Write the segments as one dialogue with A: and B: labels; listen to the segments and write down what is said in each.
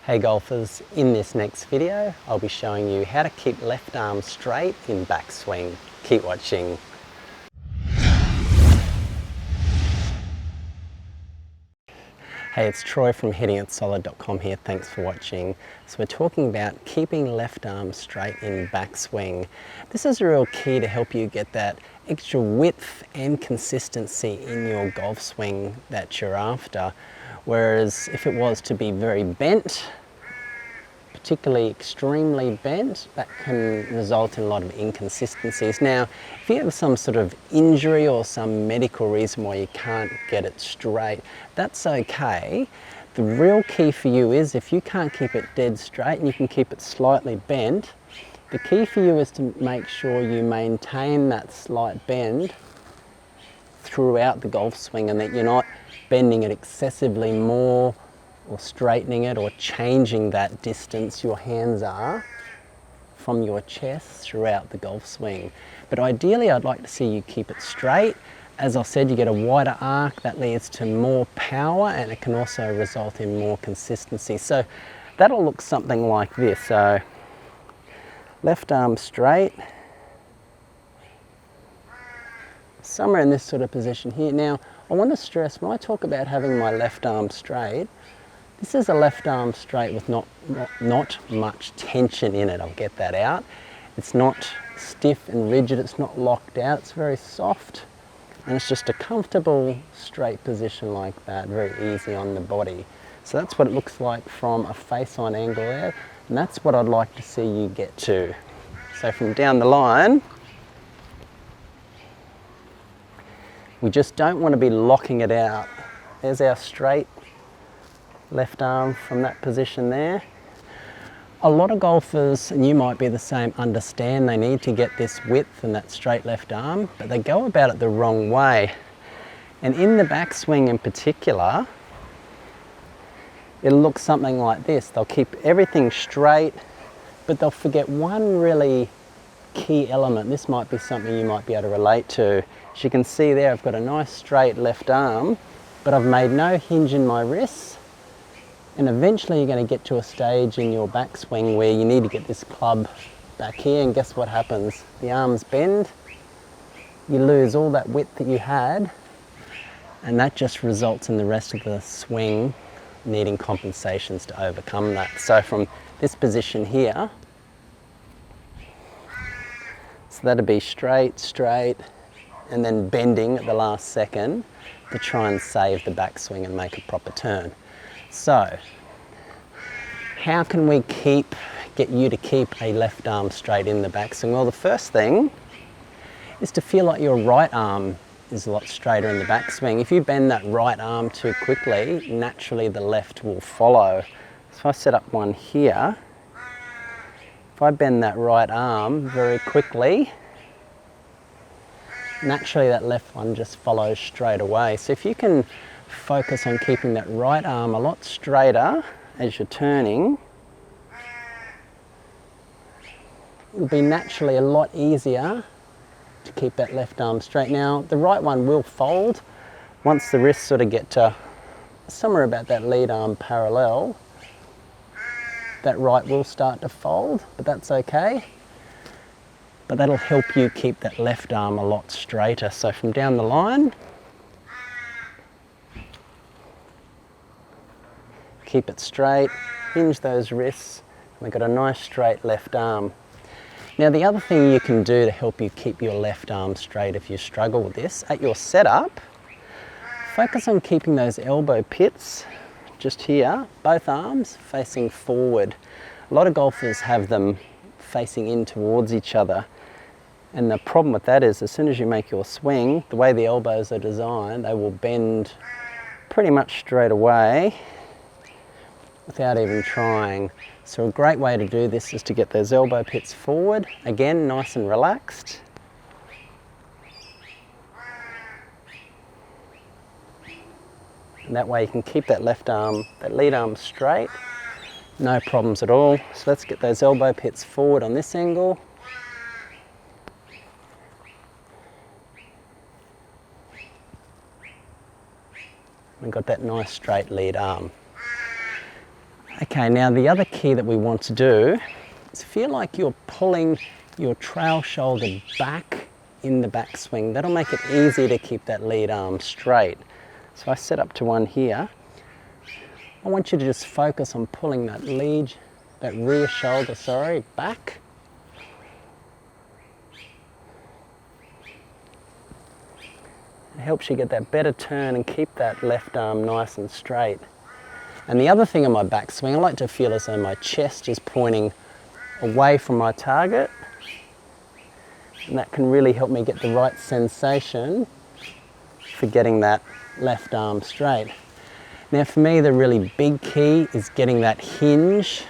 A: Hey golfers, in this next video I'll be showing you how to keep left arm straight in backswing. Keep watching. Hey, it's Troy from hittingitsolid.com here. Thanks for watching. So we're talking about keeping left arm straight in backswing. This is a real key to help you get that extra width and consistency in your golf swing that you're after. Whereas if it was to be very bent, particularly extremely bent, that can result in a lot of inconsistencies. Now, if you have some sort of injury or some medical reason why you can't get it straight, that's okay. The real key for you is if you can't keep it dead straight and you can keep it slightly bent, the key for you is to make sure you maintain that slight bend throughout the golf swing and that you're not bending it excessively more or straightening it or changing that distance your hands are from your chest throughout the golf swing. But ideally I'd like to see you keep it straight. As I said, you get a wider arc, that leads to more power and it can also result in more consistency. So that'll look something like this. So left arm straight, somewhere in this sort of position here. Now I want to stress, when I talk about having my left arm straight, this is a left arm straight with not much tension in it, I'll get that out. It's not stiff and rigid, it's not locked out, it's very soft. And it's just a comfortable straight position like that, very easy on the body. So that's what it looks like from a face-on angle there. And that's what I'd like to see you get to. So from down the line, we just don't want to be locking it out. There's our straight left arm from that position there. A lot of golfers, and you might be the same, understand they need to get this width and that straight left arm, but they go about it the wrong way. And in the backswing in particular, it'll look something like this. They'll keep everything straight, but they'll forget one really key element. This might be something you might be able to relate to. As you can see there, I've got a nice straight left arm, but I've made no hinge in my wrists. And eventually you're going to get to a stage in your backswing where you need to get this club back here, and guess what happens? The arms bend, you lose all that width that you had, and that just results in the rest of the swing needing compensations to overcome that. So from this position here, so that'd be straight, straight, and then bending at the last second to try and save the backswing and make a proper turn. So, how can we get you to keep a left arm straight in the backswing? Well, the first thing is to feel like your right arm is a lot straighter in the backswing. If you bend that right arm too quickly, naturally the left will follow. So if I set up one here, if I bend that right arm very quickly, naturally that left one just follows straight away. So if you can focus on keeping that right arm a lot straighter as you're turning, it'll be naturally a lot easier to keep that left arm straight. Now the right one will fold once the wrists sort of get to somewhere about that lead arm parallel. That right will start to fold, but that's okay. But that'll help you keep that left arm a lot straighter. So from down the line, keep it straight, hinge those wrists, and we've got a nice straight left arm. Now the other thing you can do to help you keep your left arm straight if you struggle with this, at your setup, focus on keeping those elbow pits just here, both arms facing forward. A lot of golfers have them facing in towards each other. And the problem with that is as soon as you make your swing, the way the elbows are designed, they will bend pretty much straight away without even trying. So a great way to do this is to get those elbow pits forward, again nice and relaxed. And that way you can keep that left arm, that lead arm straight, no problems at all. So let's get those elbow pits forward on this angle. We've got that nice straight lead arm. Okay, now the other key that we want to do is feel like you're pulling your trail shoulder back in the backswing. That'll make it easier to keep that lead arm straight. So I set up to one here. I want you to just focus on pulling that rear shoulder, back. It helps you get that better turn and keep that left arm nice and straight. And the other thing on my backswing, I like to feel as though my chest is pointing away from my target. And that can really help me get the right sensation for getting that left arm straight. Now for me, the really big key is getting that hinge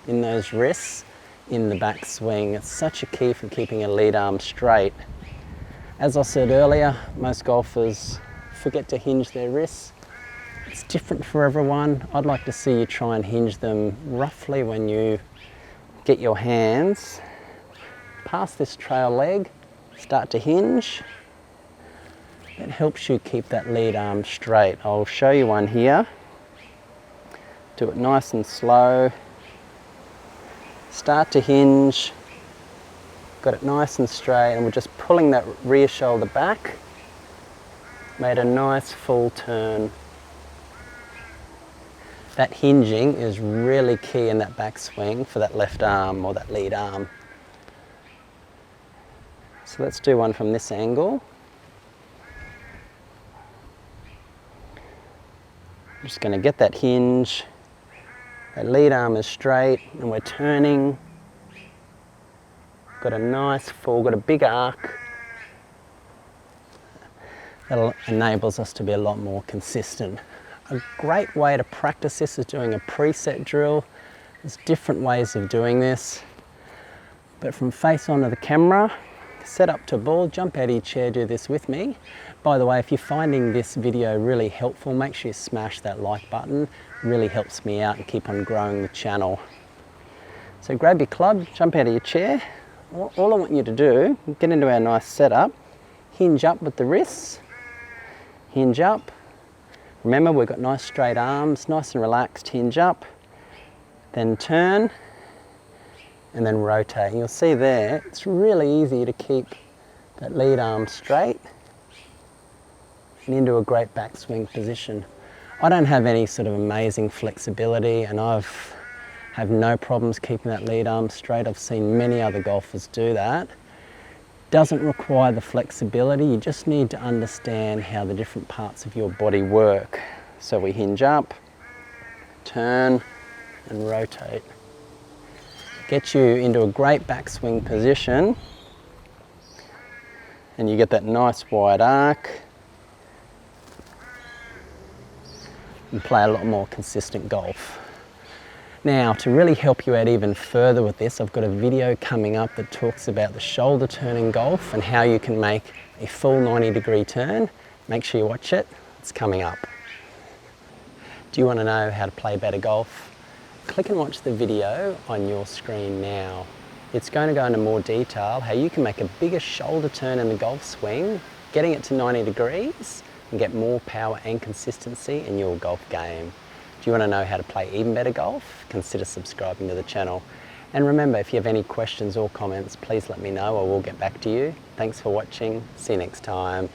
A: in those wrists in the backswing. It's such a key for keeping a lead arm straight. As I said earlier, most golfers forget to hinge their wrists. It's different for everyone. I'd like to see you try and hinge them roughly when you get your hands past this trail leg, start to hinge. It helps you keep that lead arm straight. I'll show you one here. Do it nice and slow. Start to hinge. Got it nice and straight, and we're just pulling that rear shoulder back. Made a nice full turn. That hinging is really key in that backswing for that left arm or that lead arm. So let's do one from this angle. I'm just going to get that hinge. That lead arm is straight and we're turning. Got a nice full, got a big arc. That enables us to be a lot more consistent. A great way to practice this is doing a preset drill. There's different ways of doing this. But from face onto the camera, set up to ball, jump out of your chair, do this with me. By the way, if you're finding this video really helpful, make sure you smash that like button. It really helps me out and keep on growing the channel. So grab your club, jump out of your chair. All I want you to do, get into our nice setup, hinge up with the wrists, hinge up. Remember, we've got nice straight arms, nice and relaxed, hinge up, then turn, and then rotate. And you'll see there, it's really easy to keep that lead arm straight and into a great backswing position. I don't have any sort of amazing flexibility, and have no problems keeping that lead arm straight. I've seen many other golfers do that. Doesn't require the flexibility, you just need to understand how the different parts of your body work. So we hinge up, turn and rotate. Get you into a great backswing position and you get that nice wide arc and play a lot more consistent golf. Now, to really help you out even further with this, I've got a video coming up that talks about the shoulder turn in golf and how you can make a full 90-degree turn. Make sure you watch it, it's coming up. Do you want to know how to play better golf? Click and watch the video on your screen now. It's going to go into more detail how you can make a bigger shoulder turn in the golf swing, getting it to 90 degrees, and get more power and consistency in your golf game. Do you want to know how to play even better golf? Consider subscribing to the channel. And remember, if you have any questions or comments, please let me know. I will get back to you. Thanks for watching. See you next time.